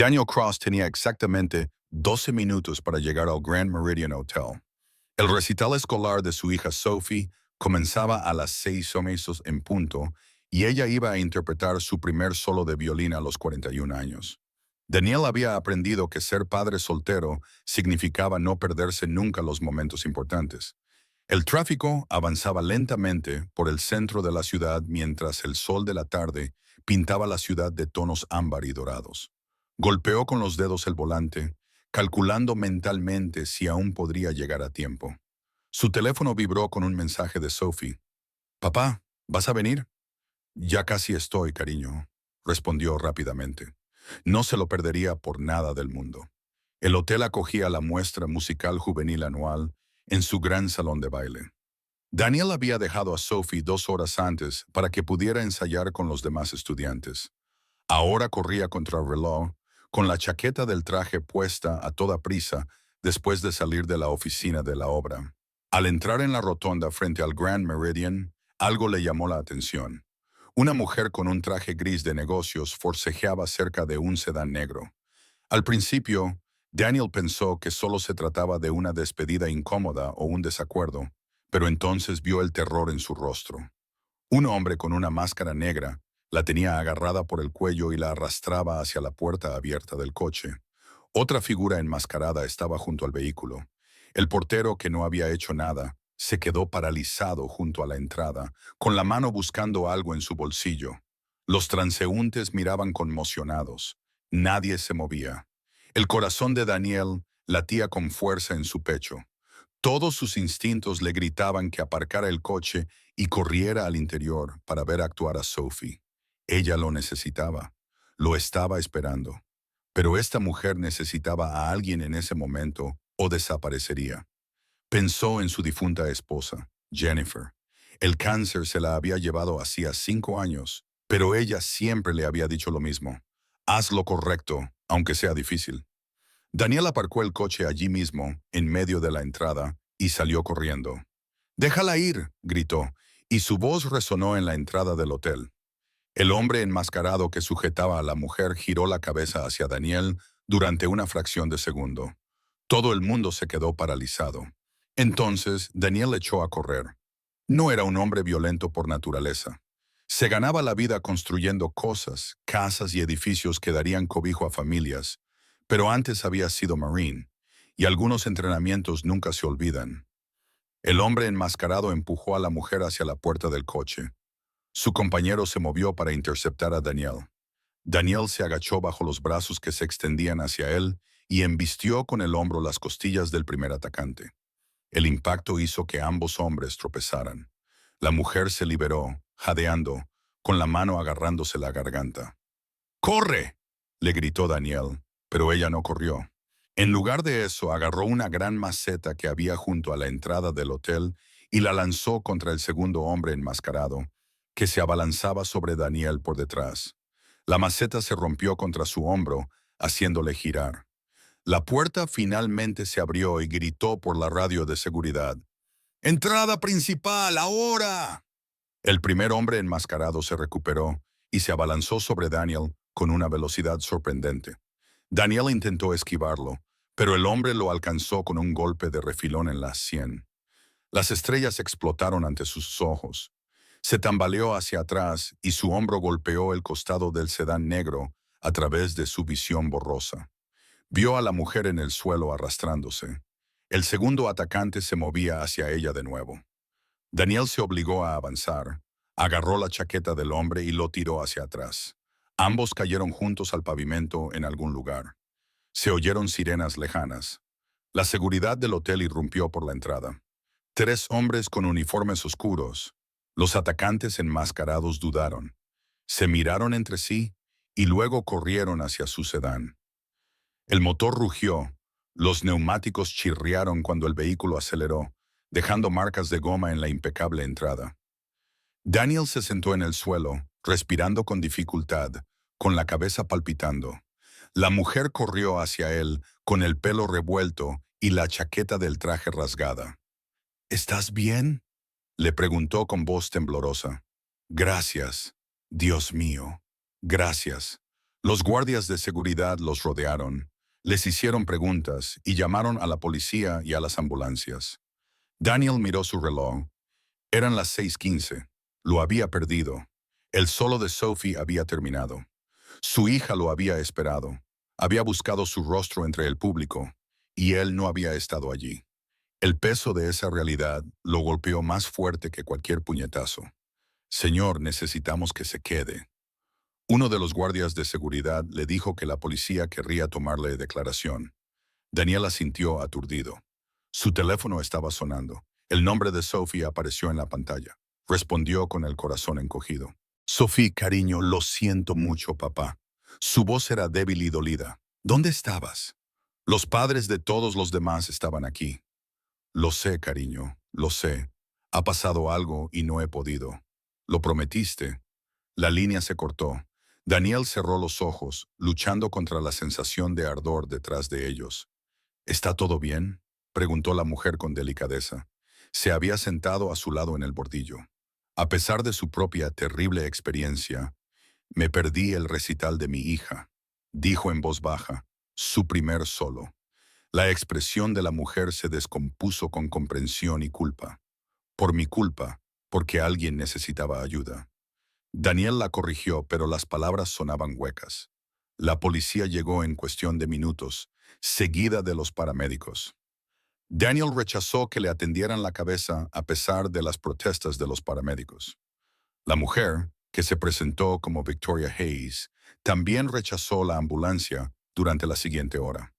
Daniel Cross tenía exactamente 12 minutos para llegar al Grand Meridian Hotel. El recital escolar de su hija Sophie comenzaba a las 6 en punto y ella iba a interpretar su primer solo de violín a los 41 años. Daniel había aprendido que ser padre soltero significaba no perderse nunca los momentos importantes. El tráfico avanzaba lentamente por el centro de la ciudad mientras el sol de la tarde pintaba la ciudad de tonos ámbar y dorados. Golpeó con los dedos el volante, calculando mentalmente si aún podría llegar a tiempo. Su teléfono vibró con un mensaje de Sophie. «Papá, ¿vas a venir?» «Ya casi estoy, cariño», respondió rápidamente. No se lo perdería por nada del mundo. El hotel acogía la muestra musical juvenil anual en su gran salón de baile. Daniel había dejado a Sophie 2 horas antes para que pudiera ensayar con los demás estudiantes. Ahora corría contra el reloj, con la chaqueta del traje puesta a toda prisa después de salir de la oficina de la obra. Al entrar en la rotonda frente al Grand Meridian, algo le llamó la atención. Una mujer con un traje gris de negocios forcejeaba cerca de un sedán negro. Al principio, Daniel pensó que solo se trataba de una despedida incómoda o un desacuerdo, pero entonces vio el terror en su rostro. Un hombre con una máscara negra la tenía agarrada por el cuello y la arrastraba hacia la puerta abierta del coche. Otra figura enmascarada estaba junto al vehículo. El portero, que no había hecho nada, se quedó paralizado junto a la entrada, con la mano buscando algo en su bolsillo. Los transeúntes miraban conmocionados. Nadie se movía. El corazón de Daniel latía con fuerza en su pecho. Todos sus instintos le gritaban que aparcara el coche y corriera al interior para ver actuar a Sophie. Ella lo necesitaba. Lo estaba esperando. Pero esta mujer necesitaba a alguien en ese momento o desaparecería. Pensó en su difunta esposa, Jennifer. El cáncer se la había llevado hacía 5 años, pero ella siempre le había dicho lo mismo. Haz lo correcto, aunque sea difícil. Daniel aparcó el coche allí mismo, en medio de la entrada, y salió corriendo. «¡Déjala ir!», gritó, y su voz resonó en la entrada del hotel. El hombre enmascarado que sujetaba a la mujer giró la cabeza hacia Daniel durante una fracción de segundo. Todo el mundo se quedó paralizado. Entonces, Daniel echó a correr. No era un hombre violento por naturaleza. Se ganaba la vida construyendo cosas, casas y edificios que darían cobijo a familias, pero antes había sido Marine, y algunos entrenamientos nunca se olvidan. El hombre enmascarado empujó a la mujer hacia la puerta del coche. Su compañero se movió para interceptar a Daniel. Daniel se agachó bajo los brazos que se extendían hacia él y embistió con el hombro las costillas del primer atacante. El impacto hizo que ambos hombres tropezaran. La mujer se liberó, jadeando, con la mano agarrándose la garganta. «¡Corre!», le gritó Daniel, pero ella no corrió. En lugar de eso, agarró una gran maceta que había junto a la entrada del hotel y la lanzó contra el segundo hombre enmascarado, que se abalanzaba sobre Daniel por detrás. La maceta se rompió contra su hombro, haciéndole girar. La puerta finalmente se abrió y gritó por la radio de seguridad. «¡Entrada principal, ahora!». El primer hombre enmascarado se recuperó y se abalanzó sobre Daniel con una velocidad sorprendente. Daniel intentó esquivarlo, pero el hombre lo alcanzó con un golpe de refilón en la sien. Las estrellas explotaron ante sus ojos. Se tambaleó hacia atrás y su hombro golpeó el costado del sedán negro a través de su visión borrosa. Vio a la mujer en el suelo arrastrándose. El segundo atacante se movía hacia ella de nuevo. Daniel se obligó a avanzar, agarró la chaqueta del hombre y lo tiró hacia atrás. Ambos cayeron juntos al pavimento en algún lugar. Se oyeron sirenas lejanas. La seguridad del hotel irrumpió por la entrada. 3 hombres con uniformes oscuros. Los atacantes enmascarados dudaron. Se miraron entre sí y luego corrieron hacia su sedán. El motor rugió. Los neumáticos chirriaron cuando el vehículo aceleró, dejando marcas de goma en la impecable entrada. Daniel se sentó en el suelo, respirando con dificultad, con la cabeza palpitando. La mujer corrió hacia él, con el pelo revuelto y la chaqueta del traje rasgada. «¿Estás bien?», le preguntó con voz temblorosa. «Gracias, Dios mío, gracias». Los guardias de seguridad los rodearon, les hicieron preguntas y llamaron a la policía y a las ambulancias. Daniel miró su reloj. Eran las 6:15. Lo había perdido. El solo de Sophie había terminado. Su hija lo había esperado. Había buscado su rostro entre el público, y él no había estado allí. El peso de esa realidad lo golpeó más fuerte que cualquier puñetazo. Señor, necesitamos que se quede. Uno de los guardias de seguridad le dijo que la policía querría tomarle declaración. Daniel asintió aturdido. Su teléfono estaba sonando. El nombre de Sophie apareció en la pantalla. Respondió con el corazón encogido. Sophie, cariño, lo siento mucho, papá. Su voz era débil y dolida. ¿Dónde estabas? Los padres de todos los demás estaban aquí. Lo sé, cariño, lo sé. Ha pasado algo y no he podido. Lo prometiste. La línea se cortó. Daniel cerró los ojos, luchando contra la sensación de ardor detrás de ellos. ¿Está todo bien?, preguntó la mujer con delicadeza. Se había sentado a su lado en el bordillo. A pesar de su propia terrible experiencia, me perdí el recital de mi hija, dijo en voz baja, su primer solo. La expresión de la mujer se descompuso con comprensión y culpa. Por mi culpa, porque alguien necesitaba ayuda. Daniel la corrigió, pero las palabras sonaban huecas. La policía llegó en cuestión de minutos, seguida de los paramédicos. Daniel rechazó que le atendieran la cabeza a pesar de las protestas de los paramédicos. La mujer, que se presentó como Victoria Hayes, también rechazó la ambulancia durante la siguiente hora.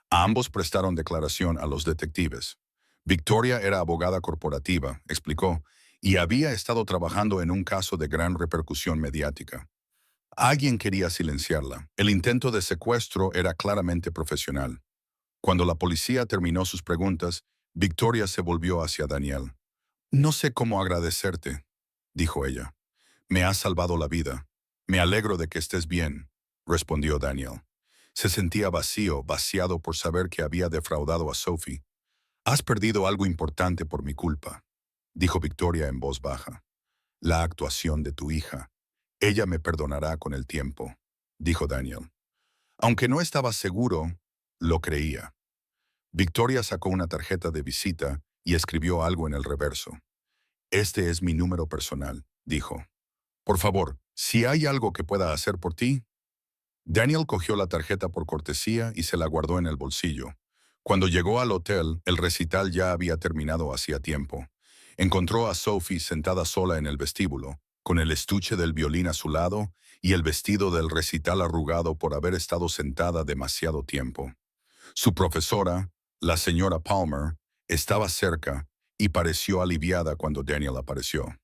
Ambos prestaron declaración a los detectives. Victoria era abogada corporativa, explicó, y había estado trabajando en un caso de gran repercusión mediática. Alguien quería silenciarla. El intento de secuestro era claramente profesional. Cuando la policía terminó sus preguntas, Victoria se volvió hacia Daniel. No sé cómo agradecerte, dijo ella. Me has salvado la vida. Me alegro de que estés bien, respondió Daniel. Se sentía vacío, vaciado por saber que había defraudado a Sophie. Has perdido algo importante por mi culpa, dijo Victoria en voz baja. La actuación de tu hija. Ella me perdonará con el tiempo, dijo Daniel. Aunque no estaba seguro, lo creía. Victoria sacó una tarjeta de visita y escribió algo en el reverso. Este es mi número personal, dijo. Por favor, si hay algo que pueda hacer por ti. Daniel cogió la tarjeta por cortesía y se la guardó en el bolsillo. Cuando llegó al hotel, el recital ya había terminado hacía tiempo. Encontró a Sophie sentada sola en el vestíbulo, con el estuche del violín a su lado y el vestido del recital arrugado por haber estado sentada demasiado tiempo. Su profesora, la señora Palmer, estaba cerca y pareció aliviada cuando Daniel apareció.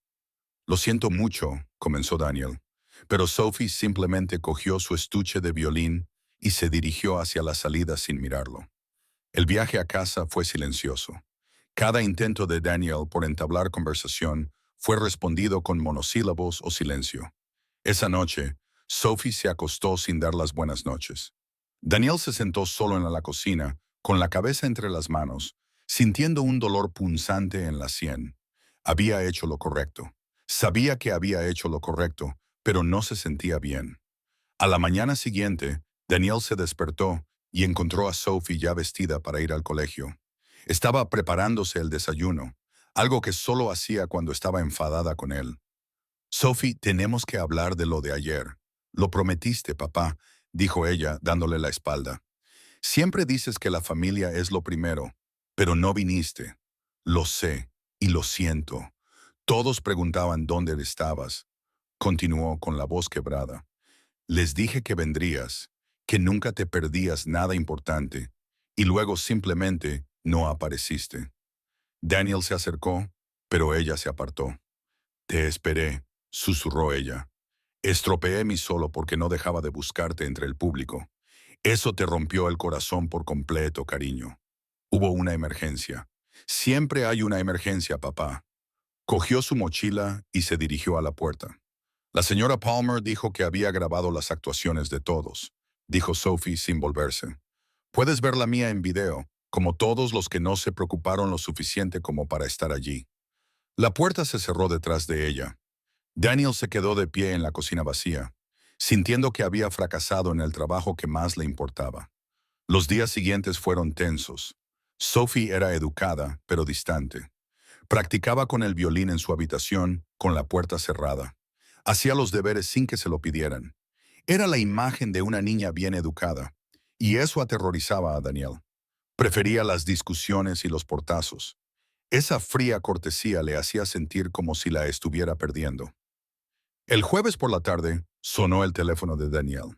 Lo siento mucho, comenzó Daniel, pero Sophie simplemente cogió su estuche de violín y se dirigió hacia la salida sin mirarlo. El viaje a casa fue silencioso. Cada intento de Daniel por entablar conversación fue respondido con monosílabos o silencio. Esa noche, Sophie se acostó sin dar las buenas noches. Daniel se sentó solo en la cocina, con la cabeza entre las manos, sintiendo un dolor punzante en la sien. Había hecho lo correcto. Sabía que había hecho lo correcto, pero no se sentía bien. A la mañana siguiente, Daniel se despertó y encontró a Sophie ya vestida para ir al colegio. Estaba preparándose el desayuno, algo que solo hacía cuando estaba enfadada con él. Sophie, tenemos que hablar de lo de ayer. Lo prometiste, papá, dijo ella, dándole la espalda. Siempre dices que la familia es lo primero, pero no viniste. Lo sé, y lo siento. Todos preguntaban dónde estabas. Continuó con la voz quebrada. Les dije que vendrías, que nunca te perdías nada importante, y luego simplemente no apareciste. Daniel se acercó, pero ella se apartó. Te esperé, susurró ella. Estropeé mi solo porque no dejaba de buscarte entre el público. Eso te rompió el corazón por completo, cariño. Hubo una emergencia. Siempre hay una emergencia, papá. Cogió su mochila y se dirigió a la puerta. La señora Palmer dijo que había grabado las actuaciones de todos, dijo Sophie sin volverse. Puedes ver la mía en video, como todos los que no se preocuparon lo suficiente como para estar allí. La puerta se cerró detrás de ella. Daniel se quedó de pie en la cocina vacía. sintiendo que había fracasado en el trabajo que más le importaba. Los días siguientes fueron tensos. Sophie era educada, pero distante. Practicaba con el violín en su habitación, con la puerta cerrada. Hacía los deberes sin que se lo pidieran. Era la imagen de una niña bien educada, y eso aterrorizaba a Daniel. Prefería las discusiones y los portazos. Esa fría cortesía le hacía sentir como si la estuviera perdiendo. El jueves por la tarde, sonó el teléfono de Daniel.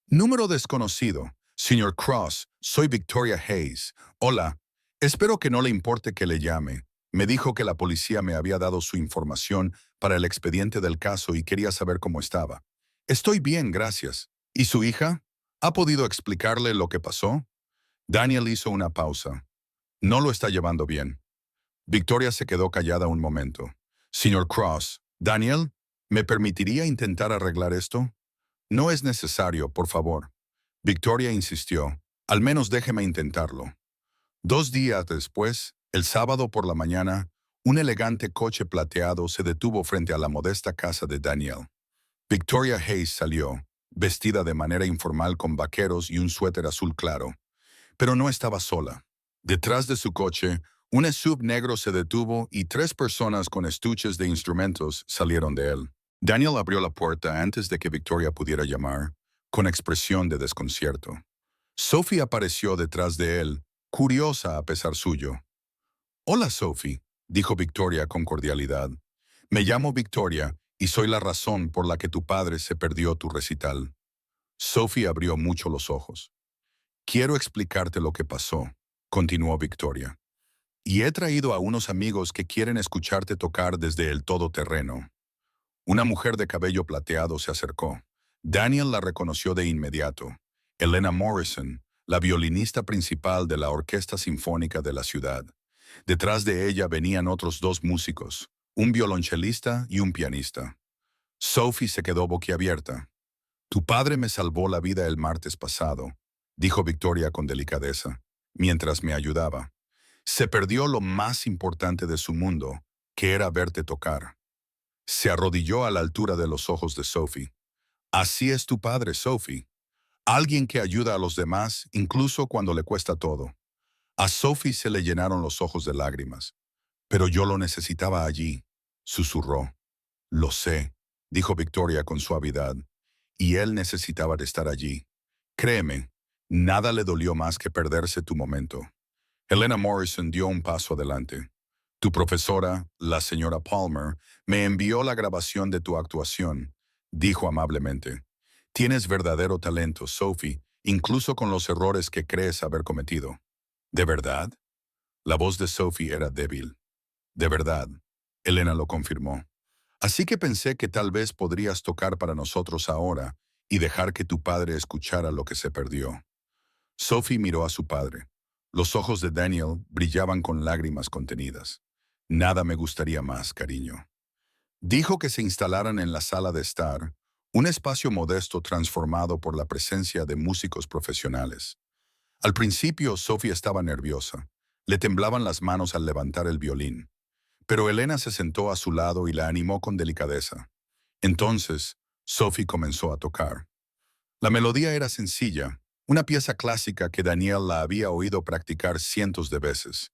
Número desconocido. Señor Cross, soy Victoria Hayes. Hola, espero que no le importe que le llame. Me dijo que la policía me había dado su información para el expediente del caso y quería saber cómo estaba. Estoy bien, gracias. ¿Y su hija? ¿Ha podido explicarle lo que pasó? Daniel hizo una pausa. No lo está llevando bien. Victoria se quedó callada un momento. Señor Cross, Daniel, ¿me permitiría intentar arreglar esto? No es necesario, por favor. Victoria insistió. Al menos déjeme intentarlo. 2 días después, el sábado por la mañana, un elegante coche plateado se detuvo frente a la modesta casa de Daniel. Victoria Hayes salió, vestida de manera informal con vaqueros y un suéter azul claro. Pero no estaba sola. Detrás de su coche, un SUV negro se detuvo y 3 personas con estuches de instrumentos salieron de él. Daniel abrió la puerta antes de que Victoria pudiera llamar, con expresión de desconcierto. Sophie apareció detrás de él, curiosa a pesar suyo. «Hola, Sophie», dijo Victoria con cordialidad. «Me llamo Victoria y soy la razón por la que tu padre se perdió tu recital». Sophie abrió mucho los ojos. «Quiero explicarte lo que pasó», continuó Victoria. «Y he traído a unos amigos que quieren escucharte tocar desde el todoterreno». Una mujer de cabello plateado se acercó. Daniel la reconoció de inmediato. Elena Morrison, la violinista principal de la Orquesta Sinfónica de la ciudad. Detrás de ella venían otros 2 músicos, un violonchelista y un pianista. Sophie se quedó boquiabierta. «Tu padre me salvó la vida el martes pasado», dijo Victoria con delicadeza, mientras me ayudaba. «Se perdió lo más importante de su mundo, que era verte tocar». Se arrodilló a la altura de los ojos de Sophie. «Así es tu padre, Sophie. Alguien que ayuda a los demás, incluso cuando le cuesta todo». A Sophie se le llenaron los ojos de lágrimas. «Pero yo lo necesitaba allí», susurró. «Lo sé», dijo Victoria con suavidad. «Y él necesitaba de estar allí. Créeme, nada le dolió más que perderse tu momento». Elena Morrison dio un paso adelante. «Tu profesora, la señora Palmer, me envió la grabación de tu actuación», dijo amablemente. «Tienes verdadero talento, Sophie, incluso con los errores que crees haber cometido». «¿De verdad?» La voz de Sophie era débil. «De verdad», Elena lo confirmó. «Así que pensé que tal vez podrías tocar para nosotros ahora y dejar que tu padre escuchara lo que se perdió». Sophie miró a su padre. Los ojos de Daniel brillaban con lágrimas contenidas. «Nada me gustaría más, cariño». Dijo que se instalaran en la sala de estar, un espacio modesto transformado por la presencia de músicos profesionales. Al principio, Sophie estaba nerviosa. Le temblaban las manos al levantar el violín. Pero Elena se sentó a su lado y la animó con delicadeza. Entonces, Sophie comenzó a tocar. La melodía era sencilla, una pieza clásica que Daniel la había oído practicar cientos de veces.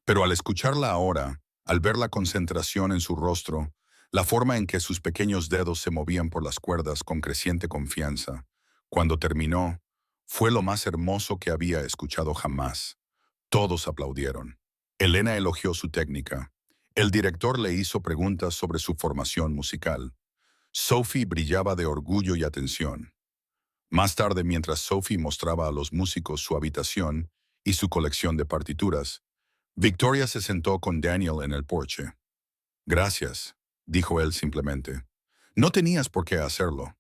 Pero al escucharla ahora, al ver la concentración en su rostro, la forma en que sus pequeños dedos se movían por las cuerdas con creciente confianza, cuando terminó, fue lo más hermoso que había escuchado jamás. Todos aplaudieron. Elena elogió su técnica. El director le hizo preguntas sobre su formación musical. Sophie brillaba de orgullo y atención. Más tarde, mientras Sophie mostraba a los músicos su habitación y su colección de partituras, Victoria se sentó con Daniel en el porche. «Gracias», dijo él simplemente. «No tenías por qué hacerlo».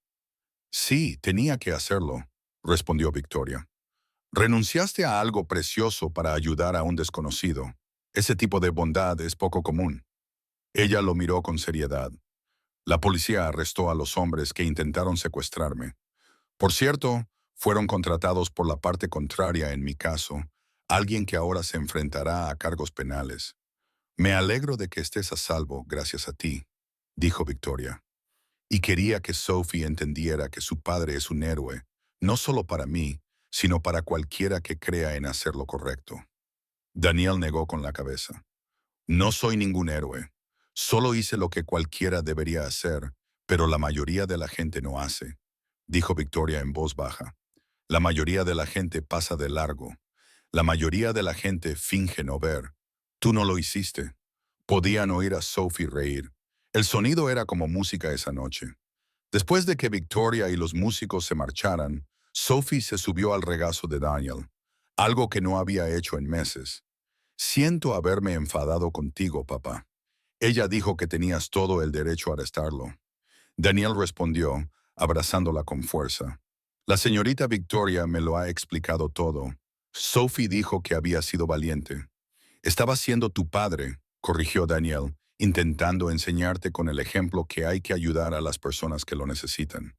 «Sí, tenía que hacerlo», respondió Victoria. «Renunciaste a algo precioso para ayudar a un desconocido. Ese tipo de bondad es poco común». Ella lo miró con seriedad. «La policía arrestó a los hombres que intentaron secuestrarme. Por cierto, fueron contratados por la parte contraria en mi caso, alguien que ahora se enfrentará a cargos penales. Me alegro de que estés a salvo gracias a ti», dijo Victoria. y quería que Sophie entendiera que su padre es un héroe, no solo para mí, sino para cualquiera que crea en hacer lo correcto. Daniel negó con la cabeza. No soy ningún héroe. Solo hice lo que cualquiera debería hacer, pero la mayoría de la gente no hace, dijo Victoria en voz baja. La mayoría de la gente pasa de largo. La mayoría de la gente finge no ver. Tú no lo hiciste. Podían oír a Sophie reír. El sonido era como música esa noche. Después de que Victoria y los músicos se marcharan, Sophie se subió al regazo de Daniel, algo que no había hecho en meses. Siento haberme enfadado contigo, papá. Ella dijo que tenías todo el derecho a arrestarlo. Daniel respondió, abrazándola con fuerza. La señorita Victoria me lo ha explicado todo. Sophie dijo que había sido valiente. Estaba siendo tu padre, corrigió Daniel, intentando enseñarte con el ejemplo que hay que ayudar a las personas que lo necesitan.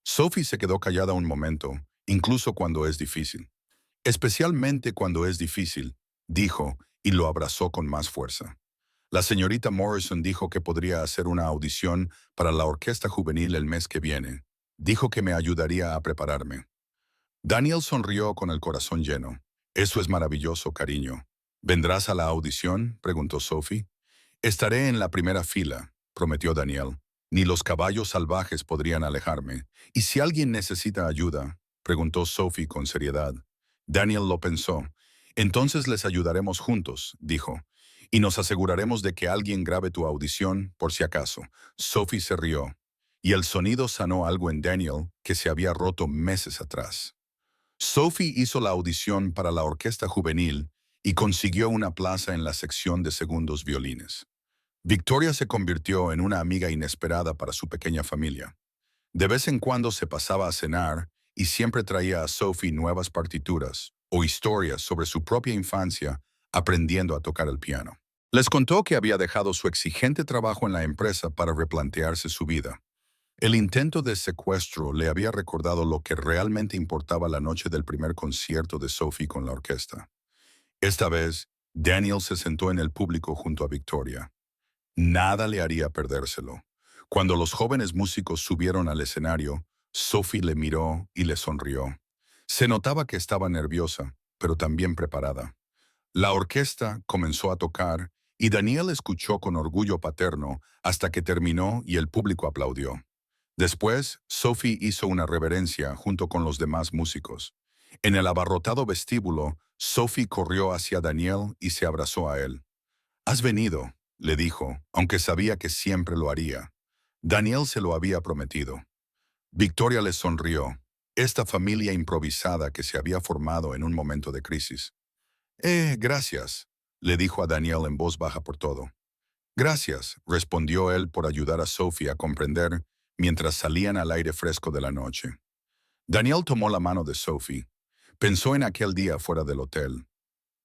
Sophie se quedó callada un momento, incluso cuando es difícil. Especialmente cuando es difícil, dijo, y lo abrazó con más fuerza. La señorita Morrison dijo que podría hacer una audición para la orquesta juvenil el mes que viene. Dijo que me ayudaría a prepararme. Daniel sonrió con el corazón lleno. Eso es maravilloso, cariño. ¿Vendrás a la audición?, preguntó Sophie. Estaré en la primera fila, prometió Daniel. Ni los caballos salvajes podrían alejarme. ¿Y si alguien necesita ayuda?, preguntó Sophie con seriedad. Daniel lo pensó. Entonces les ayudaremos juntos, dijo. Y nos aseguraremos de que alguien grabe tu audición, por si acaso. Sophie se rió. Y el sonido sanó algo en Daniel que se había roto meses atrás. Sophie hizo la audición para la orquesta juvenil y consiguió una plaza en la sección de segundos violines. Victoria se convirtió en una amiga inesperada para su pequeña familia. De vez en cuando se pasaba a cenar y siempre traía a Sophie nuevas partituras o historias sobre su propia infancia aprendiendo a tocar el piano. Les contó que había dejado su exigente trabajo en la empresa para replantearse su vida. El intento de secuestro le había recordado lo que realmente importaba la noche del primer concierto de Sophie con la orquesta. Esta vez, Daniel se sentó en el público junto a Victoria. Nada le haría perdérselo. Cuando los jóvenes músicos subieron al escenario, Sophie le miró y le sonrió. Se notaba que estaba nerviosa, pero también preparada. La orquesta comenzó a tocar y Daniel escuchó con orgullo paterno hasta que terminó y el público aplaudió. Después, Sophie hizo una reverencia junto con los demás músicos. En el abarrotado vestíbulo, Sophie corrió hacia Daniel y se abrazó a él. «Has venido», le dijo, aunque sabía que siempre lo haría. Daniel se lo había prometido. Victoria le sonrió, esta familia improvisada que se había formado en un momento de crisis. Gracias», le dijo a Daniel en voz baja por todo. «Gracias», respondió él por ayudar a Sophie a comprender mientras salían al aire fresco de la noche. Daniel tomó la mano de Sophie. Pensó en aquel día fuera del hotel.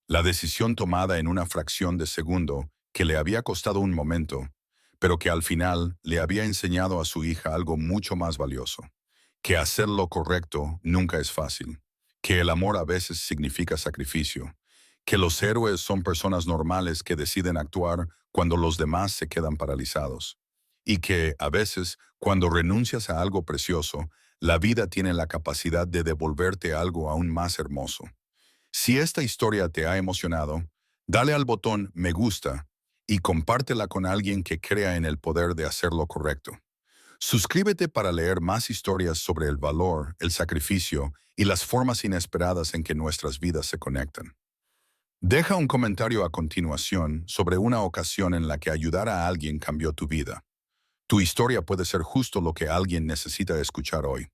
La decisión tomada en una fracción de segundo que le había costado un momento, pero que al final le había enseñado a su hija algo mucho más valioso, que hacer lo correcto nunca es fácil, que el amor a veces significa sacrificio, que los héroes son personas normales que deciden actuar cuando los demás se quedan paralizados, y que, a veces, cuando renuncias a algo precioso, la vida tiene la capacidad de devolverte algo aún más hermoso. Si esta historia te ha emocionado, dale al botón me gusta y compártela con alguien que crea en el poder de hacer lo correcto. Suscríbete para leer más historias sobre el valor, el sacrificio y las formas inesperadas en que nuestras vidas se conectan. Deja un comentario a continuación sobre una ocasión en la que ayudar a alguien cambió tu vida. Tu historia puede ser justo lo que alguien necesita escuchar hoy.